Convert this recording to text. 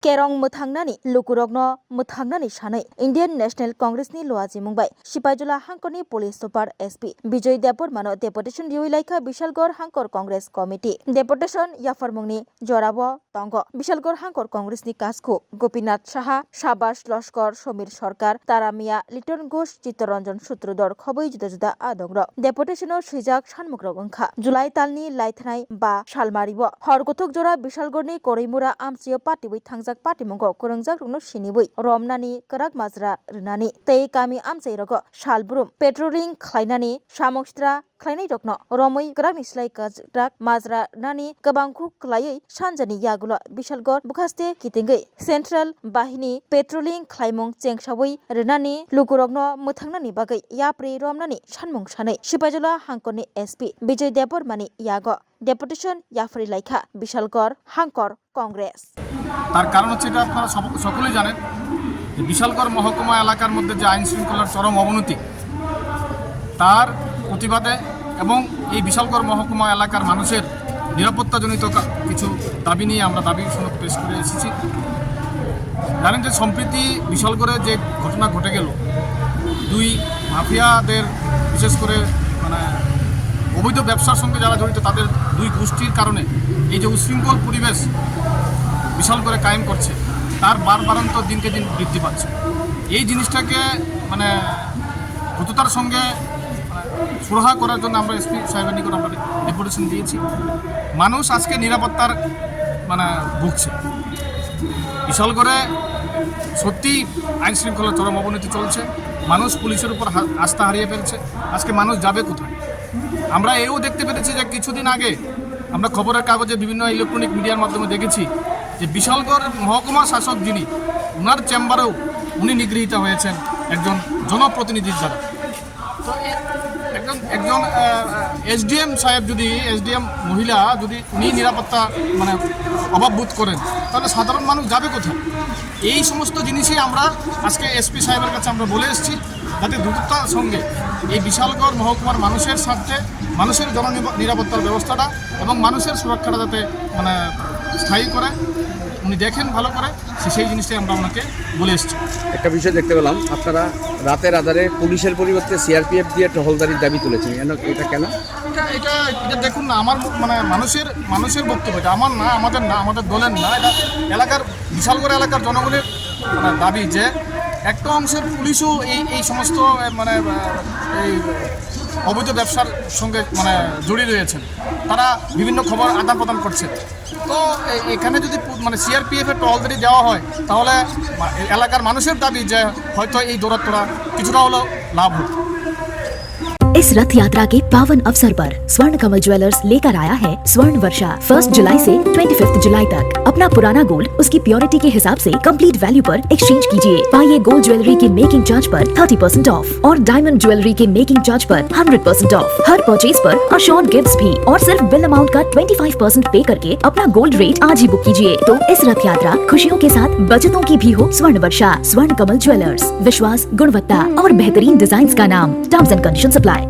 Kerong Muthangnani, Lukurogno, Muthangnani Shane, Indian National Congress ni Loaji Mumbai, Shipajula Hankoni Police Super SP, Bijoy Depot Mano Deputation Yuilaika, Bishalgor Hankor Congress Committee, Deputation Yafarmungni, Jorabo, Tongo, Bishalgor Hankor Congress ni Kasko, Gopinath Shaha, Shabash Loskor, Shomir Sorkar, Taramia, Liton Ghosh, Chittoranjan Sutrudor, Khoboi Juda Adongro, Deputation of Shijak Shanmukrogongkha, July Talni, Laithnai, Ba, Shalmaribo, Horgotuk Jora, Bishalgorni, Korimura, Amsio Party with Thangs Party Mongo, Korongjak Runo Shinibui, Romnani, Karak Mazra, Runani, Tei Kami Amseirogo, Shalbrum, Petroling, Klainani, Shamokstra, Klainai Rokno, Romui, Granislai Kazrak, Mazra, Nani, Kabangku, Klai, Shanjani Yagula, Bishalgor, Bukaste, Kitingai, Central, Bahini, Petroling, Klaimong, Chengshawi, Runani, Lukurogno, Mutangnani Bagai, Yapri, Romnani, Shanmong Shane, Shipajula, Hankoni SP, Bijay Depor Mani Yago, Deputation Yafri Laika, Bishalgor, Hankor, Congress. তার কারণ হচ্ছে এটা আপনারা সকলেই জানেন যে বিশালগড় মহকুমা এলাকার মধ্যে যে আইন শৃঙ্খলার চরম অবনতি তার প্রতিবাদে এবং এই বিশালগড় মহকুমা এলাকার মানুষের নিরাপত্তাজনিত কিছু দাবি নিয়ে আমরা দাবি সনদ পেশ করে এসেছি। জানেন যে সম্প্রতি বিশালগড়ে যে ঘটনা ঘটে গেল, দুই মাফিয়াদের বিশেষ করে অবৈধ ব্যবসার সঙ্গে যারা জড়িত তাদের দুই গোষ্ঠীর কারণে এই যে উশৃঙ্খল পরিবেশ বিশাল করে কায়েম করছে তার বারবারন্ত দিনকে দিন বৃদ্ধি পাচ্ছে। এই জিনিসটাকে দ্রুততার সঙ্গে সুরাহা করার জন্য আমরা এসপি সাহেবের নিকট আমরা ডেপুটেশন দিয়েছি। মানুষ আজকে নিরাপত্তার ভুগছে। বিশালগড়ে সত্যি আইন শৃঙ্খলার চরম অবনতি চলছে, মানুষ পুলিশের উপর আস্থা হারিয়ে ফেলছে। আজকে মানুষ যাবে কোথায়? আমরা এও দেখতে পেরেছি যে কিছুদিন আগে আমরা খবরের কাগজে বিভিন্ন ইলেকট্রনিক মিডিয়ার মাধ্যমে দেখেছি যে বিশালগড় মহকুমা শাসক যিনি, ওনার চেম্বারেও উনি নিগৃহীত হয়েছেন একজন জনপ্রতিনিধির দ্বারা। তো একজন এসডিএম সাহেব যদি, এসডিএম মহিলা যদি উনি নিরাপত্তা অভাববোধ করেন, তাহলে সাধারণ মানুষ যাবে কোথায়? এই সমস্ত জিনিসই আমরা আজকে এসপি সাহেবের কাছে আমরা বলে এসেছি, যাতে দ্রুততার সঙ্গে এই বিশালগড় মহকুমার মানুষের স্বার্থে মানুষের নিরাপত্তার ব্যবস্থাটা এবং মানুষের সুরক্ষাটা যাতে স্থায়ী করে উনি দেখেন ভালো করে, সেই জিনিসটাই আমরা ওনাকে বলে এসেছি। একটা বিষয় দেখতে পেলাম, আপনারা রাতের আধারে পুলিশের পরিবর্তে সিআরপিএফ দিয়ে টহলদারির দাবি তুলেছেন, এটা কেন? এটা দেখুন না, আমার মানুষের বক্তব্য, এটা আমার না, আমাদের দলের না, এটা এলাকার বিশালগড় এলাকার জনগণের দাবি যে একটা অংশের পুলিশও এই সমস্ত এই অবৈধ ব্যবসার সঙ্গে জড়িয়ে রয়েছেন, তারা বিভিন্ন খবর আদান প্রদান করছে। তো এখানে যদি সিআরপিএফের টহলদারি দেওয়া হয় তাহলে এলাকার মানুষের দাবি যে হয়তো এই দৌরাত্মরা কিছুটা হলেও লাভ হবে। इस रथ यात्रा के पावन अवसर पर स्वर्ण कमल ज्वेलर्स लेकर आया है स्वर्ण वर्षा 1 जुलाई से 25 जुलाई तक। अपना पुराना गोल्ड उसकी प्योरिटी के हिसाब से कंप्लीट वैल्यू पर एक्सचेंज कीजिए। पाइए गोल्ड ज्वेलरी के मेकिंग चार्ज पर 30% ऑफ और डायमंड ज्वेलरी के मेकिंग चार्ज पर 100% ऑफ। हर परचेज पर अशोर्ड गिफ्ट्स भी और सिर्फ बिल अमाउंट का 25% पे करके अपना गोल्ड रेट आज ही बुक कीजिए। तो इस रथ यात्रा खुशियों के साथ बचतों की भी हो। स्वर्ण वर्षा, स्वर्ण कमल ज्वेलर्स, विश्वास, गुणवत्ता और बेहतरीन डिजाइन का नाम। Terms and conditions apply.